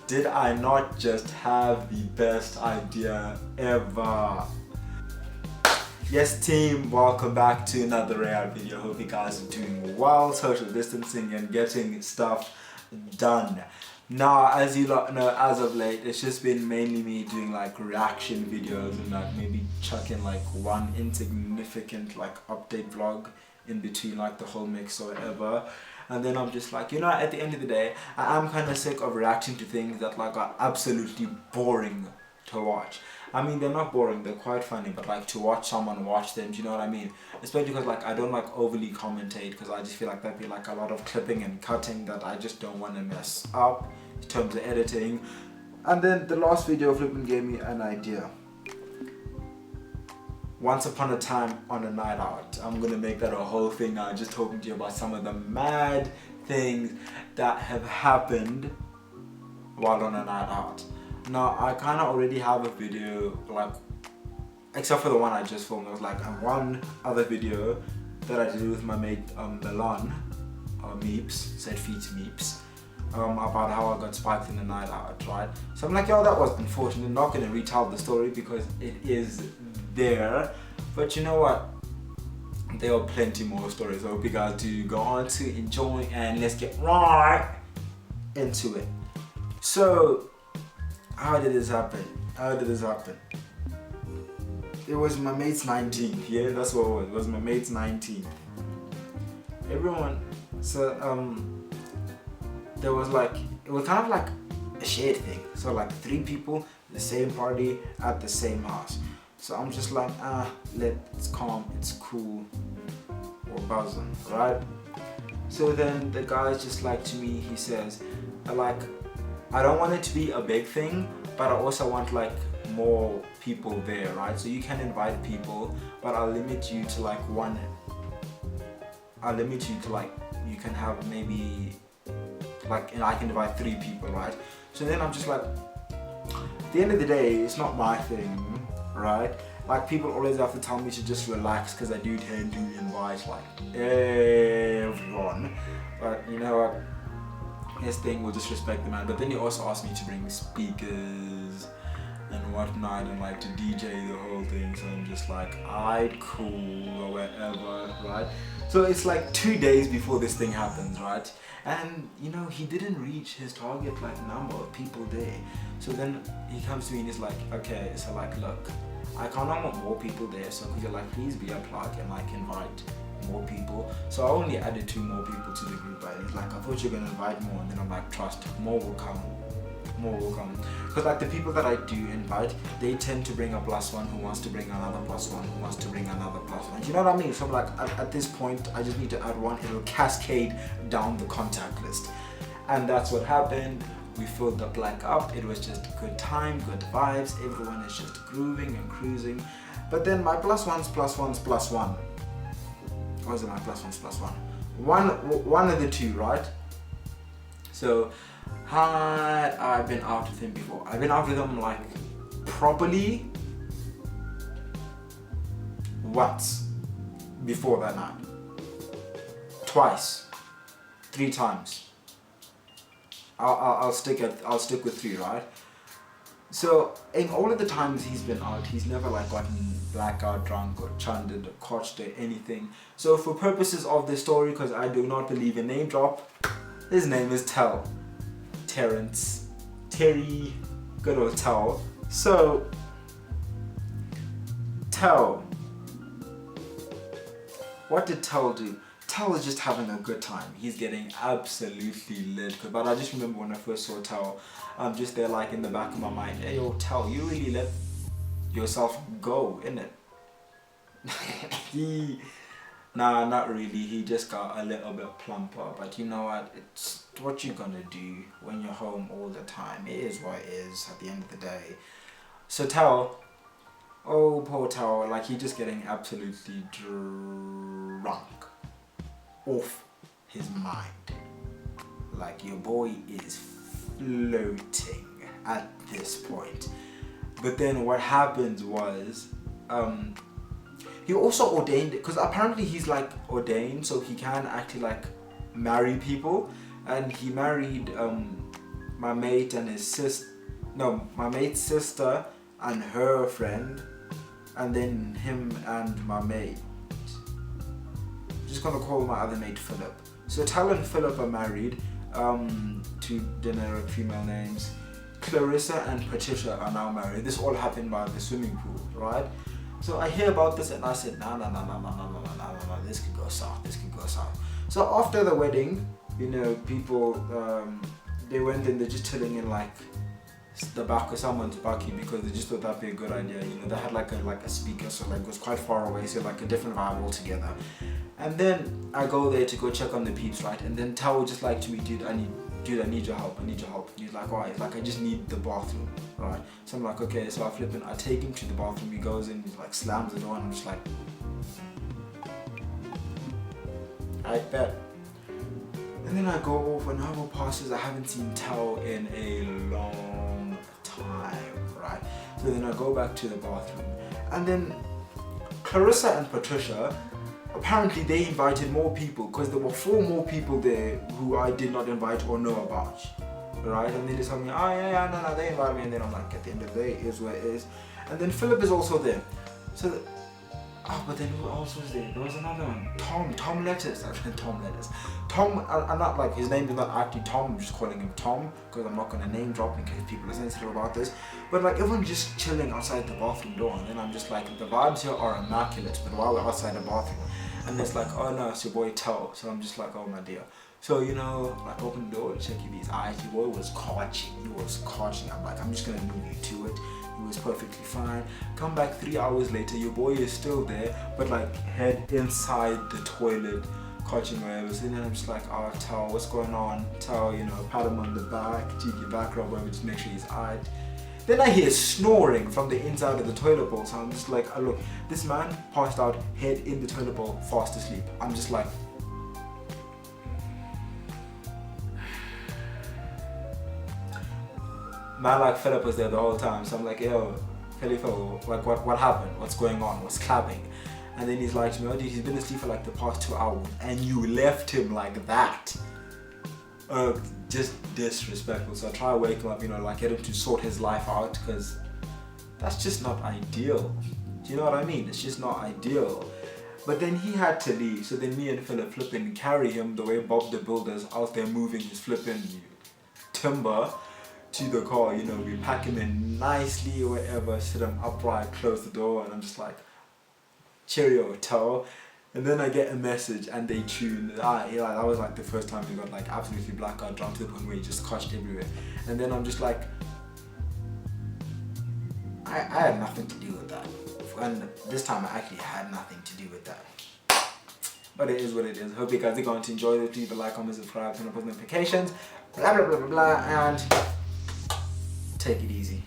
Did I not just have the best idea ever? Yes team, welcome back to another react video. Hope you guys are doing well, social distancing and getting stuff done. Now, as you lot know, as of late, it's just been mainly me doing like reaction videos and like maybe chucking like one insignificant like update vlog in between like the whole mix or whatever. And then I'm just like, you know, at the end of the day, I am kind of sick of reacting to things that like are absolutely boring to watch. I mean, they're not boring, they're quite funny, but like to watch someone watch them, do you know what I mean? Especially because like I don't like overly commentate, because I just feel like that'd be like a lot of clipping and cutting that I just don't want to mess up in terms of editing. And then the last video flipping gave me an idea. Once upon a time on a night out. I'm gonna make that a whole thing now, just talking to you about some of the mad things that have happened while on a night out. Now, I kind of already have a video, like, except for the one I just filmed. There was like one other video that I did with my mate Milan, Meeps, said feet Meeps, about how I got spiked in the night out, right? So I'm like, yo, that was unfortunate. I'm not gonna retell the story because it is there, but you know what? There are plenty more stories. I hope you guys do go on to enjoy, and let's get right into it. So, how did this happen? It was my mate's 19th, yeah, that's what it was. It was my mate's 19th. Everyone, so there was like, it was kind of like a shared thing. So like 3 people, the same party at the same house. So I'm just like, it's calm, it's cool, we're buzzing, right? So then the guy's just like to me, he says, I don't want it to be a big thing, but I also want like more people there, right? So you can invite people, but I'll limit you to like you can have maybe like, and I can invite 3 people, right? So then I'm just like, at the end of the day, it's not my thing, right? Like, people always have to tell me to just relax because I do tend to invite like everyone, but you know what? His thing will just respect the man. But then he also asked me to bring speakers and whatnot and like to DJ the whole thing. So I'm just like, alright, cool, or whatever, right? So it's like 2 days before this thing happens, right? And you know, he didn't reach his target like number of people there. So then he comes to me and he's like, okay, so like, look, I kind of want more people there, so could you like please be a plug and like invite more people. So I only added 2 more people to the group, but he's like, I thought you were gonna invite more, and then I'm like, trust, more will come. Because like the people that I do invite, they tend to bring a +1 who wants to bring another +1 who wants to bring another +1. You know what I mean? So I'm like, at this point, I just need to add 1, it'll cascade down the contact list. And that's what happened. We filled the black up, it was just a good time, good vibes, everyone is just grooving and cruising. But then my +1. Or is it my +1? One of the 2, right? So, had I been out with him before? I've been out with him like properly once before that night. Twice. 3 times. I'll stick with 3, right? So in all of the times he's been out, he's never like gotten blackout drunk or chundered or cotched or anything. So for purposes of this story, because I do not believe in name drop, his name is Terry, good old Tell. So Tell, what did Tell do? Tell is just having a good time. He's getting absolutely lit. But I just remember when I first saw Tell, I'm just there like in the back of my mind, hey yo Tell, you really let yourself go, innit? Nah, not really. He just got a little bit plumper. But you know what? It's what you're gonna do when you're home all the time. It is what it is at the end of the day. So Tell, oh poor Tell, like he's just getting absolutely drunk. Off his mind. Like your boy is floating at this point. But then what happened was he also ordained, because apparently he's like ordained, so he can actually like marry people, and he married my mate and his my mate's sister and her friend, and then him and my mate. I'm just gonna call my other mate Philip. So Tal and Philip are married, two generic female names. Clarissa and Patricia are now married. This all happened by the swimming pool, right? So I hear about this and I said, no, this could go south, this could go south. So after the wedding, you know, people, they went and they're just chilling in like the back of someone's bakkie because they just thought that'd be a good idea. You know, they had like a speaker, so like it was quite far away, so like a different vibe altogether. And then I go there to go check on the peeps, right? And then Tao just like to me, dude, I need your help. And he's like, why? He's like, I just need the bathroom, right? So I'm like, okay. So I take him to the bathroom. He goes in, he like slams the door, and I'm just like, I bet. And then I go off, an hour passes. I haven't seen Tao in a long time, right? So then I go back to the bathroom, and then Clarissa and Patricia, apparently they invited more people because there were 4 more people there who I did not invite or know about, right? And they just tell me, oh yeah, no, they invited me, and then I'm like, at the end of the day, it is what it is. And then Philip is also there. So, but then who else was there? There was another one, Tom Lettuce. I'm not like, his name is not actually Tom, I'm just calling him Tom because I'm not gonna name drop in case people are sensitive about this. But like everyone's just chilling outside the bathroom door, and then I'm just like, the vibes here are immaculate, but while we're outside the bathroom, and it's like, oh no, it's your boy Tao. So I'm just like, oh my dear. So, you know, like open the door, check these eyes. Your boy was catching. I'm like, I'm just gonna move you to it. He was perfectly fine. Come back 3 hours later, your boy is still there, but like head inside the toilet, catching waves. And then I'm just like, oh Tao, what's going on? Tao, you know, pat him on the back, cheeky back rub, whatever, just make sure he's alright. Then I hear snoring from the inside of the toilet bowl, so I'm just like, oh look, this man passed out, head in the toilet bowl, fast asleep. I'm just like, man, like Philip was there the whole time, so I'm like, yo, Philip, like what happened? What's going on? What's clapping? And then he's like to me, oh dude, he's been asleep for like the past 2 hours, and you left him like that. Just disrespectful. So I try to wake him up, you know, like get him to sort his life out, because that's just not ideal. Do you know what I mean? It's just not ideal. But then he had to leave, so then me and Philip flipping carry him the way Bob the Builder's out there moving his flipping timber to the car. You know, we pack him in nicely or whatever, sit him upright, close the door, and I'm just like, cheerio, Tao. And then I get a message and they tune. That was like the first time we got like absolutely blackout drunk to the point where he just crushed everywhere. And then I'm just like, I had nothing to do with that. And this time I actually had nothing to do with that. But it is what it is. Hope you guys are going to enjoy this. Leave a like, comment, subscribe, turn on post notifications, blah blah blah blah blah, and take it easy.